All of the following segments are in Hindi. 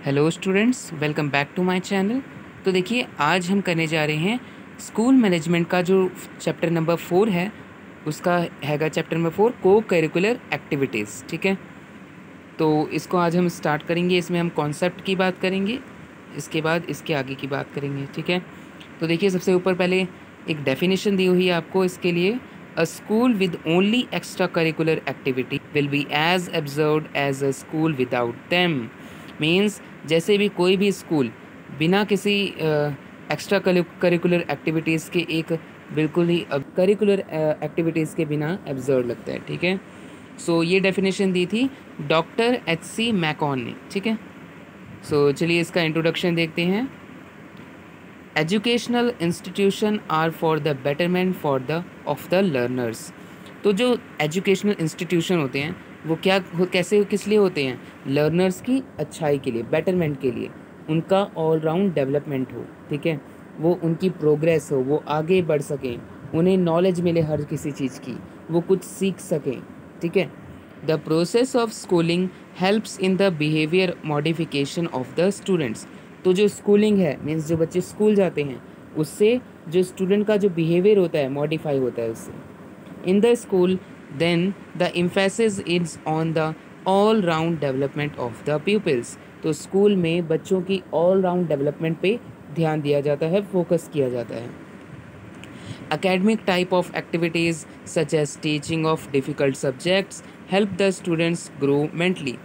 Hello students, welcome back to my channel. तो देखिए, आज हम करने जा रहे हैं स्कूल मैनेजमेंट का जो चैप्टर नंबर 4 है, उसका हैगा चैप्टर नंबर 4 को करिकुलर एक्टिविटीज़। ठीक है, तो इसको आज हम स्टार्ट करेंगे। इसमें हम कॉन्सेप्ट की बात करेंगे, इसके बाद इसके आगे की बात करेंगे। ठीक है, तो देखिए, सबसे ऊपर पहले एक डेफिनेशन दी हुई है आपको इसके लिए। A school with only extracurricular activity will be as absurd as a school without them. Means जैसे भी कोई भी स्कूल बिना किसी एक्स्ट्रा करिकुलर एक्टिविटीज़ के एक बिल्कुल ही करिकुलर एक्टिविटीज़ के बिना एब्जर्व लगता है। ठीक है, सो ये डेफिनेशन दी थी डॉक्टर H.C. मैकॉन ने। ठीक है, सो चलिए इसका इंट्रोडक्शन देखते हैं। Educational institution are for the betterment for the of the learners. तो जो एजुकेशनल इंस्टीट्यूशन होते हैं वो कैसे किस लिए होते हैं? लर्नर्स की अच्छाई के लिए, बेटरमेंट के लिए, उनका ऑल राउंड डेवलपमेंट हो। ठीक है, वो उनकी प्रोग्रेस हो, वो आगे बढ़ सकें, उन्हें नॉलेज मिले हर किसी चीज़ की, वो कुछ सीख सकें। ठीक है, the process of schooling helps in the behaviour modification of the students. तो जो स्कूलिंग है, मीन्स जो बच्चे स्कूल जाते हैं, उससे जो स्टूडेंट का जो बिहेवियर होता है मॉडिफाई होता है उससे। In the school then the emphasis is on the all round development of the peoples. तो स्कूल में बच्चों की ऑल राउंड डेवलपमेंट पे ध्यान दिया जाता है, फोकस किया जाता है। Academic type of activities such as teaching of difficult subjects help the students grow mentally।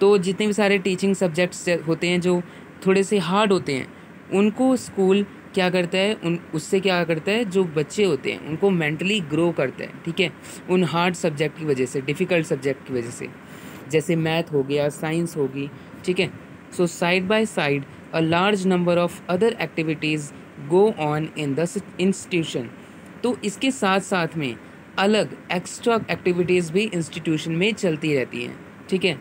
तो जितने भी सारे टीचिंग सब्जेक्ट्स होते हैं जो थोड़े से हार्ड होते हैं, उनको स्कूल क्या करता है, उससे क्या करता है, जो बच्चे होते हैं उनको मेंटली ग्रो करता है। ठीक है, उन हार्ड सब्जेक्ट की वजह से, डिफ़िकल्ट सब्जेक्ट की वजह से, जैसे मैथ हो गया, साइंस होगी। ठीक है, so side by side a large number of other activities go on in the institution. तो इसके साथ साथ में अलग एक्स्ट्रा एक्टिविटीज़ भी इंस्टीट्यूशन में चलती रहती हैं। ठीक है,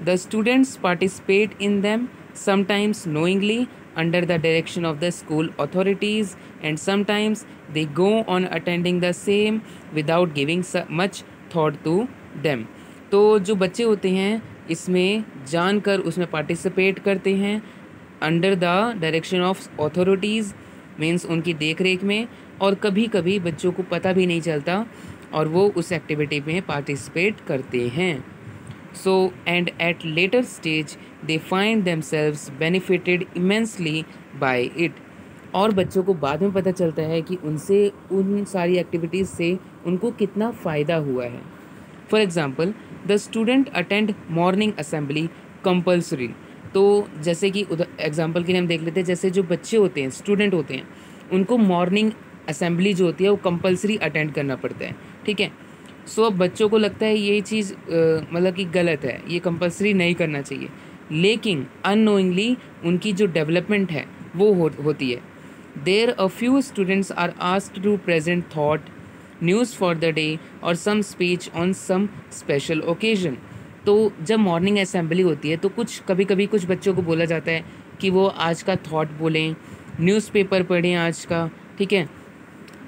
the students participate in them sometimes knowingly under the direction of the school authorities and sometimes they go on attending the same without giving much thought to them. तो जो बच्चे होते हैं इसमें जानकर उसमें पार्टिसिपेट करते हैं under the direction of authorities, means उनकी देख रेख में, और कभी कभी बच्चों को पता भी नहीं चलता और वो उस एक्टिविटी में पार्टिसिपेट करते हैं। So and at later stage they find themselves benefited immensely by it. और बच्चों को बाद में पता चलता है कि उनसे, उन सारी एक्टिविटीज़ से उनको कितना फ़ायदा हुआ है। For example, the student attend morning assembly compulsory. तो जैसे कि एग्जाम्पल के लिए हम देख लेते हैं, जैसे जो बच्चे होते हैं, स्टूडेंट होते हैं, उनको मॉर्निंग असेंबली जो होती है वो कंपलसरी अटेंड करना पड़ता है। ठीक है, सो अब बच्चों को लगता है ये चीज़ मतलब कि गलत है, ये कंपलसरी नहीं करना चाहिए, लेकिन अननोइंगली उनकी जो डेवलपमेंट है वो होती है। There a few students are asked to present thought news for the day और some speech on some special occasion. तो जब मॉर्निंग असेंबली होती है तो कभी कभी कुछ बच्चों को बोला जाता है कि वो आज का थॉट बोलें, न्यूज़पेपर पढ़ें आज का। ठीक है,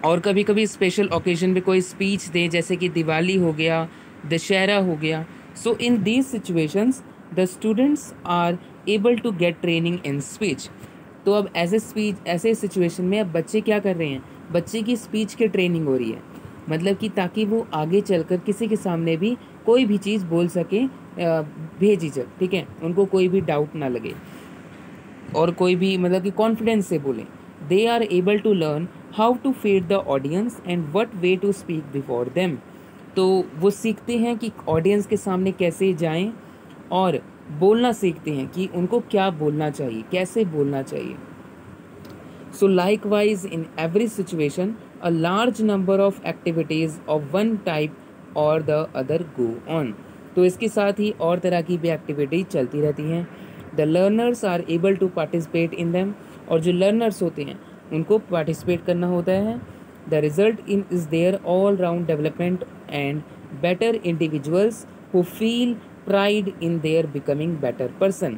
और कभी कभी स्पेशल ओकेजन पे कोई स्पीच दें, जैसे कि दिवाली हो गया, दशहरा हो गया। So in these situations the students are able to get training in speech. तो अब ऐसे सिचुएशन में अब बच्चे क्या कर रहे हैं, बच्चे की स्पीच की ट्रेनिंग हो रही है, मतलब कि ताकि वो आगे चलकर किसी के सामने भी कोई भी चीज़ बोल सकें बेझिझक। ठीक है, उनको कोई भी डाउट ना लगे और कोई भी मतलब कि कॉन्फिडेंस से बोलें। They are able to learn how to feed the audience and what way to speak before them. तो वो सीखते हैं कि ऑडियंस के सामने कैसे जाएं और बोलना सीखते हैं कि उनको क्या बोलना चाहिए, कैसे बोलना चाहिए। सो likewise in every situation a large number of activities of one type और द अदर गो ऑन। तो इसके साथ ही और तरह की भी एक्टिविटी चलती रहती हैं। The learners are able to participate in them. और जो लर्नर्स होते हैं उनको पार्टिसिपेट करना होता है। The result in is their all round development and better individuals who feel pride in their becoming better person.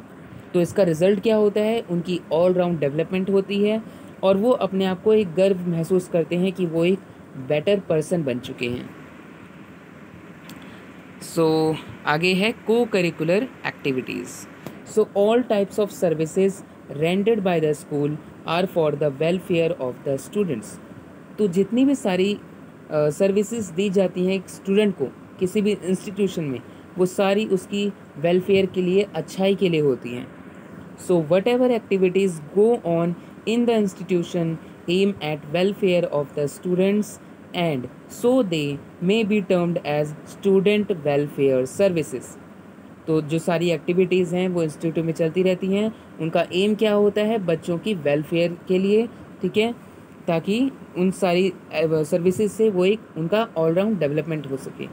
तो इसका रिज़ल्ट क्या होता है, उनकी ऑल राउंड डेवलपमेंट होती है और वो अपने आप को एक गर्व महसूस करते हैं कि वो एक बेटर पर्सन बन चुके हैं। सो आगे है cocurricular activities. So all types of services rendered by the school are for the welfare of the students. तो जितनी भी सारी सर्विसेज दी जाती हैं एक स्टूडेंट को किसी भी इंस्टीट्यूशन में, वो सारी उसकी वेलफेयर के लिए, अच्छाई के लिए होती हैं। So whatever activities go on in the institution aim at welfare of the students and so they may be termed as student welfare services। तो जो सारी एक्टिविटीज़ हैं वो इंस्टीट्यूट में चलती रहती हैं, उनका एम क्या होता है, बच्चों की वेलफेयर के लिए, ठीक है, ताकि उन सारी सर्विसेज से वो एक उनका ऑलराउंड डेवलपमेंट हो सके।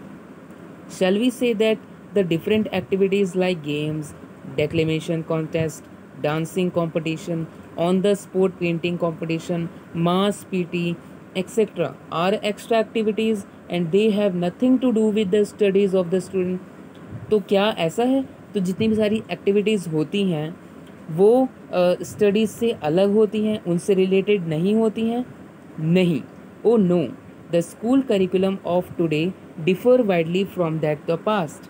Shall we say that the different activities like games, declamation contest, dancing competition, on the sport painting competition, mass PT, etc. are extra activities and they have nothing to do with the studies of the student? तो क्या ऐसा है? तो जितनी भी सारी एक्टिविटीज़ होती हैं वो स्टडीज़ से अलग होती हैं, उनसे रिलेटेड नहीं होती हैं? नहीं। Oh no, the school curriculum of today differ widely from that the past.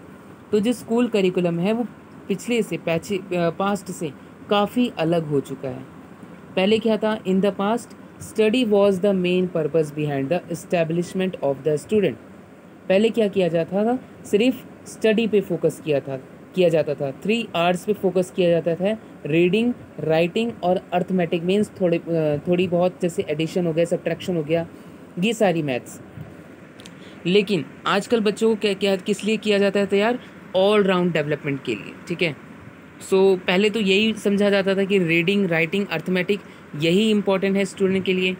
तो जो स्कूल करिकुलम है वो पिछले से पास्ट से काफ़ी अलग हो चुका है। पहले क्या था? In the past study was the main purpose behind the establishment of the student. पहले क्या किया जाता था? सिर्फ स्टडी पे फोकस किया जाता था। 3 आवर्स पे फोकस किया जाता था, रीडिंग, राइटिंग और अर्थमेटिक मीन्स थोड़ी बहुत, जैसे एडिशन हो गया, सब्ट्रैक्शन हो गया, ये सारी मैथ्स। लेकिन आजकल बच्चों को क्या किस लिए किया जाता है तैयार? ऑल राउंड डेवलपमेंट के लिए, ठीक है। सो पहले तो यही समझा जाता था कि रीडिंग, राइटिंग, अर्थमेटिक यही इंपॉर्टेंट है स्टूडेंट के लिए।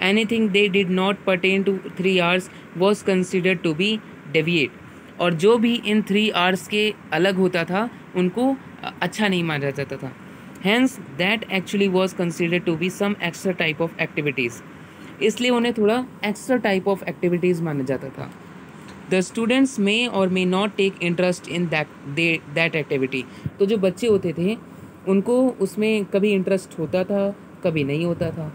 Anything they did not pertain to 3 hours was considered to be deviate, और जो भी इन 3 आवर्स के अलग होता था उनको अच्छा नहीं माना जाता था। Hence that actually was considered to be some extra type of activities, इसलिए उन्हें थोड़ा एक्स्ट्रा टाइप ऑफ एक्टिविटीज़ माना जाता था। द स्टूडेंट्स मे और may not take interest in that activity. तो जो बच्चे होते थे उनको उसमें कभी इंटरेस्ट होता था, कभी नहीं होता था।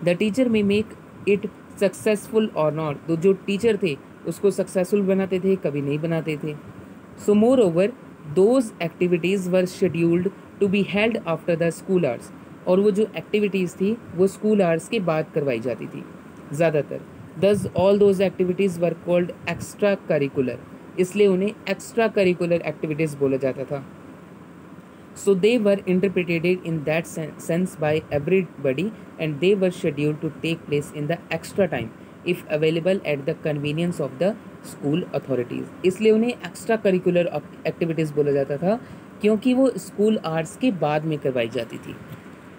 The teacher may make it successful और नॉट। तो जो टीचर थे उसको सक्सेसफुल बनाते थे, कभी नहीं बनाते थे। So moreover those activities were scheduled to be held after the school hours. और वो जो एक्टिविटीज़ थी वो स्कूल आवर्स के बाद करवाई जाती थी ज़्यादातर। Thus all those activities were called extra curricular, इसलिए उन्हें एक्स्ट्रा करिकुलर एक्टिविटीज़ बोला जाता था। So they were interpreted in that sense by everybody and they were scheduled to take place in the extra time if available at the convenience of the school authorities. इसलिए उन्हें एक्स्ट्रा करिकुलर एक्टिविटीज़ बोला जाता था क्योंकि वो स्कूल आवर्स के बाद में करवाई जाती थी,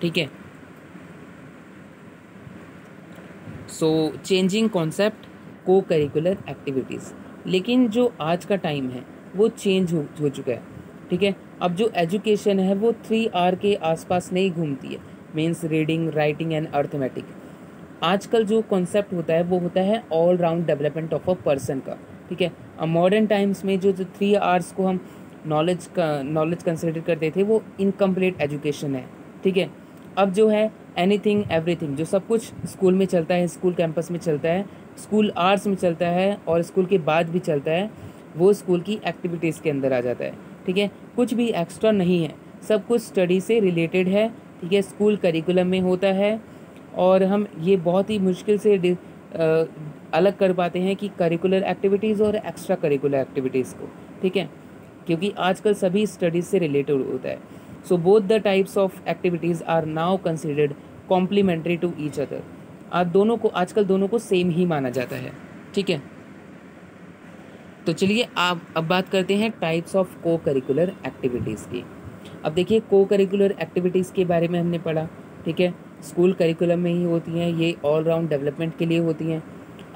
ठीक है। सो चेंजिंग कॉन्सेप्ट को करिकुलर एक्टिविटीज़, लेकिन जो आज का टाइम है वो चेंज हो चुका है, ठीक है। अब जो एजुकेशन है वो 3 आवर के आसपास नहीं घूमती है, means reading, writing and arithmetic. आजकल जो कॉन्सेप्ट होता है वो होता है all round development of a person का, ठीक है। अब मॉडर्न टाइम्स में जो 3 आवर्स को हम नॉलेज कंसिडर करते थे वो इनकम्प्लीट एजुकेशन है, ठीक है। अब जो है एनीथिंग एवरीथिंग, जो सब कुछ स्कूल में चलता है, स्कूल कैंपस में चलता है, स्कूल आवर्स में चलता है और स्कूल के बाद भी चलता है, वो स्कूल की एक्टिविटीज़ के अंदर आ जाता है, ठीक है। कुछ भी एक्स्ट्रा नहीं है, सब कुछ स्टडी से रिलेटेड है, ठीक है, स्कूल करिकुलम में होता है। और हम ये बहुत ही मुश्किल से अलग कर पाते हैं कि करिकुलर एक्टिविटीज़ और एक्स्ट्रा करिकुलर एक्टिविटीज़ को, ठीक है, क्योंकि आजकल सभी स्टडीज़ से रिलेटेड होता है। So both the types of activities are now considered complementary to each other. आजकल दोनों को सेम ही माना जाता है, ठीक है। तो चलिए आप अब बात करते हैं टाइप्स ऑफ को करिकुलर एक्टिविटीज़ की। अब देखिए को करिकुलर एक्टिविटीज़ के बारे में हमने पढ़ा, ठीक है, स्कूल करिकुलम में ही होती हैं, ये ऑल राउंड डेवलपमेंट के लिए होती हैं।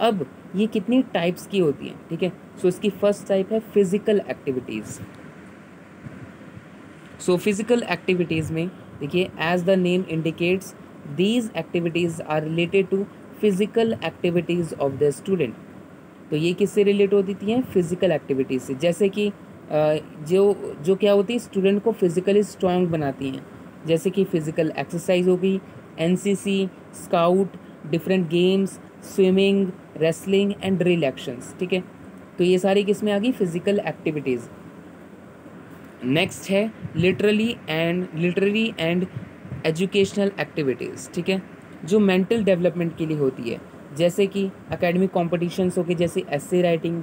अब ये कितनी टाइप्स की होती हैं, ठीक है। सो इसकी फर्स्ट टाइप है physical activities. So physical activities में देखिए as the name indicates these activities are related to physical activities of the student. तो ये किससे रिलेट होती हैं? फिज़िकल एक्टिविटीज़ से। जैसे कि जो क्या होती है, स्टूडेंट को फिज़िकली स्ट्रांग बनाती हैं, जैसे कि फ़िज़िकल एक्सरसाइज होगी, NCC, scout, different games, swimming, wrestling and drill actions, ठीक है। तो ये सारी किस में आ गई? Physical activities. नेक्स्ट है लिटरेरी एंड एजुकेशनल एक्टिविटीज़, ठीक है, जो मेंटल डेवलपमेंट के लिए होती है, जैसे कि एकेडमिक कॉम्पिटिशन्स हो गए, जैसे essay writing,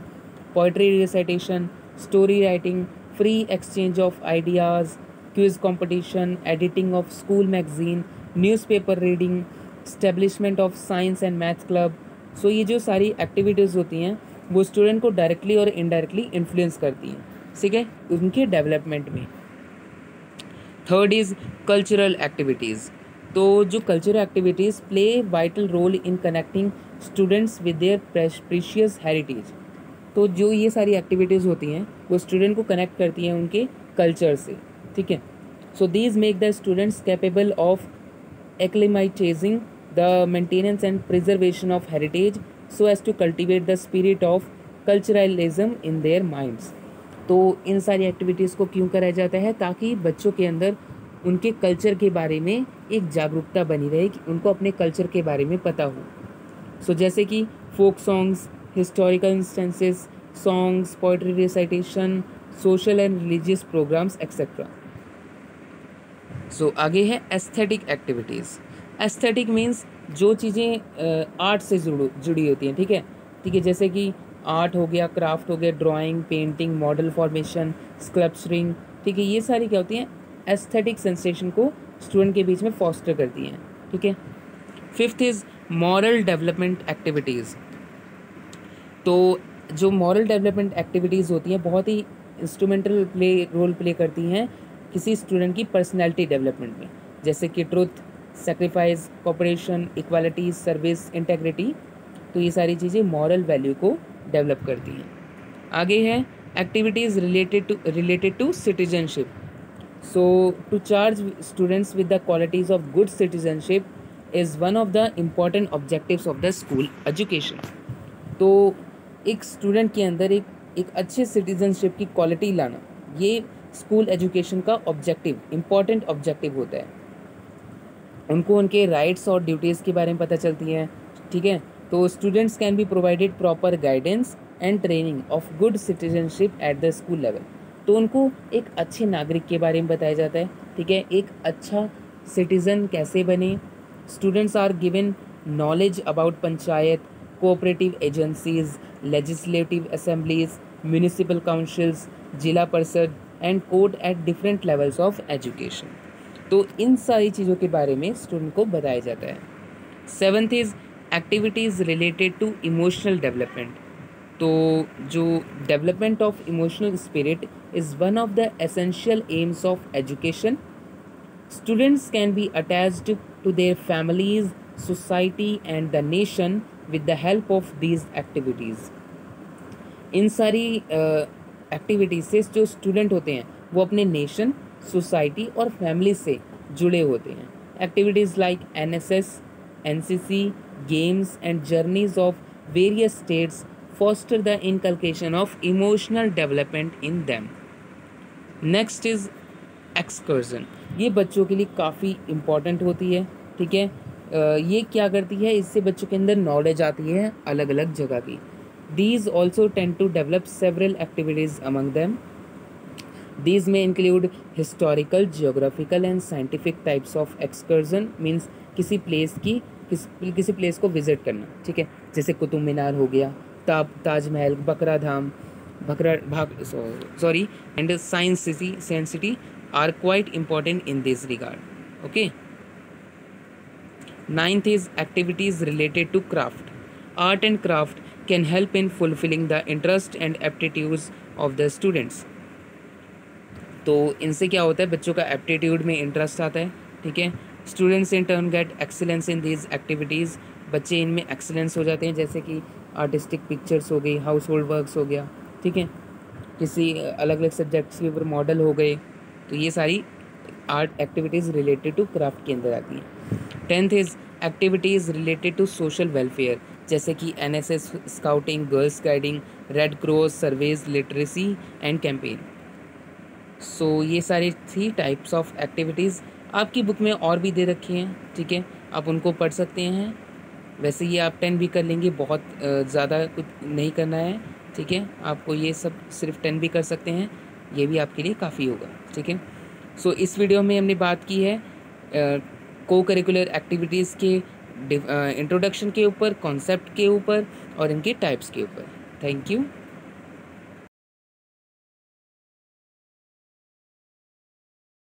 poetry recitation, story writing, free exchange of ideas, quiz competition, editing of school magazine, newspaper reading, establishment of science and maths club. So ये जो सारी एक्टिविटीज़ होती हैं वो स्टूडेंट को डायरेक्टली और इनडायरेक्टली इन्फ्लुएंस करती हैं, ठीक है, उनके डेवलपमेंट में। Third is cultural activities. तो जो cultural activities play vital role in connecting students with their precious heritage. तो जो ये सारी एक्टिविटीज़ होती हैं वो स्टूडेंट को कनेक्ट करती हैं उनके कल्चर से, ठीक है। So these make the students capable of acclimatizing the maintenance and preservation of heritage so as to cultivate the spirit of culturalism in their minds। तो इन सारी एक्टिविटीज़ को क्यों कराया जाता है? ताकि बच्चों के अंदर उनके कल्चर के बारे में एक जागरूकता बनी रहे, कि उनको अपने कल्चर के बारे में पता हो। सो जैसे कि folk songs, historical instances, songs, poetry recitation, social and religious programs etcetera. So आगे है एस्थेटिक एक्टिविटीज़। एस्थेटिक मीन्स जो चीज़ें आर्ट से जुड़ी होती हैं, ठीक है, ठीक है, जैसे कि आर्ट हो गया, क्राफ्ट हो गया, drawing, painting, model formation, sculpturing, ठीक है, ये सारी क्या होती हैं? एस्थेटिक सेंसेशन को स्टूडेंट के बीच में फॉस्टर करती हैं, ठीक है। Fifth is moral development activities. तो जो मॉरल डेवलपमेंट एक्टिविटीज़ होती हैं बहुत ही इंस्ट्रूमेंटल रोल प्ले करती हैं किसी स्टूडेंट की पर्सनैलिटी डेवलपमेंट में, जैसे कि truth, sacrifice, cooperation, equality, service, integrity. तो ये सारी चीज़ें मॉरल वैल्यू को डेवलप करती हैं। आगे है activities related to citizenship. So to charge students with the qualities of good citizenship is one of the important objectives of the school education. तो एक स्टूडेंट के अंदर एक अच्छे सिटीजनशिप की क्वालिटी लाना, ये स्कूल एजुकेशन का ऑब्जेक्टिव, इम्पॉर्टेंट ऑब्जेक्टिव होता है। उनको उनके राइट्स और ड्यूटीज़ के बारे में पता चलती हैं, ठीक है। तो students can be provided proper guidance and training of good citizenship at the school level. तो उनको एक अच्छे नागरिक के बारे में बताया जाता है, ठीक है, एक अच्छा सिटीज़न कैसे बने। Students are given knowledge about panchayat, cooperative agencies, legislative assemblies, municipal councils, zila parishad and court at different levels of education. तो इन सारी चीज़ों के बारे में स्टूडेंट को बताया जाता है। Seventh is activities related to emotional development. तो जो development of emotional spirit is one of the essential aims of education. Students can be attached to their families, society and the nation with the help of these activities। इन सारी एक्टिविटीज़ से जो स्टूडेंट होते हैं वो अपने नेशन, सोसाइटी और फैमिली से जुड़े होते हैं। Activities like NSS, NCC, games and journeys of various states foster the inculcation of emotional development in them। Next is excursion. ये बच्चों के लिए काफ़ी इम्पॉर्टेंट होती है, ठीक है। ये क्या करती है? इससे बच्चों के अंदर नॉलेज आती है अलग अलग जगह की। These also tend to develop several activities among them। These may include historical, geographical and scientific types of excursion। Means किसी प्लेस को विजिट करना, ठीक है, जैसे कुतुब मीनार हो गया, Taj Mahal, and science city are quite important in this regard. Okay. Ninth is activities related to craft। Art and craft can help in fulfilling the interest and aptitudes of the students। तो इनसे क्या होता है? बच्चों का एप्टीट्यूड में इंटरेस्ट आता है, ठीक है। Students in turn get excellence in these activities. बच्चे इनमें एक्सीलेंस हो जाते हैं, जैसे कि आर्टिस्टिक पिक्चर्स हो गई, हाउस होल्ड वर्क्स हो गया, ठीक है, किसी अलग अलग सब्जेक्ट्स के ऊपर मॉडल हो गए। तो ये सारी art activities related to craft के अंदर आती हैं। Tenth is activities related to social welfare, जैसे कि NSS, scouting, girls guiding, red cross surveys, literacy and campaign. So ये सारी 3 टाइप्स ऑफ एक्टिविटीज़ आपकी बुक में और भी दे रखी हैं, ठीक है, आप उनको पढ़ सकते हैं। वैसे ये आप 10 भी कर लेंगे, बहुत ज़्यादा कुछ नहीं करना है, ठीक है, आपको ये सब सिर्फ 10 भी कर सकते हैं। ये भी आपके लिए काफ़ी होगा। ठीक है, सो इस वीडियो में हमने बात की है को करिकुलर एक्टिविटीज़ के इंट्रोडक्शन के ऊपर, कॉन्सेप्ट के ऊपर और इनके टाइप्स के ऊपर। Thank you.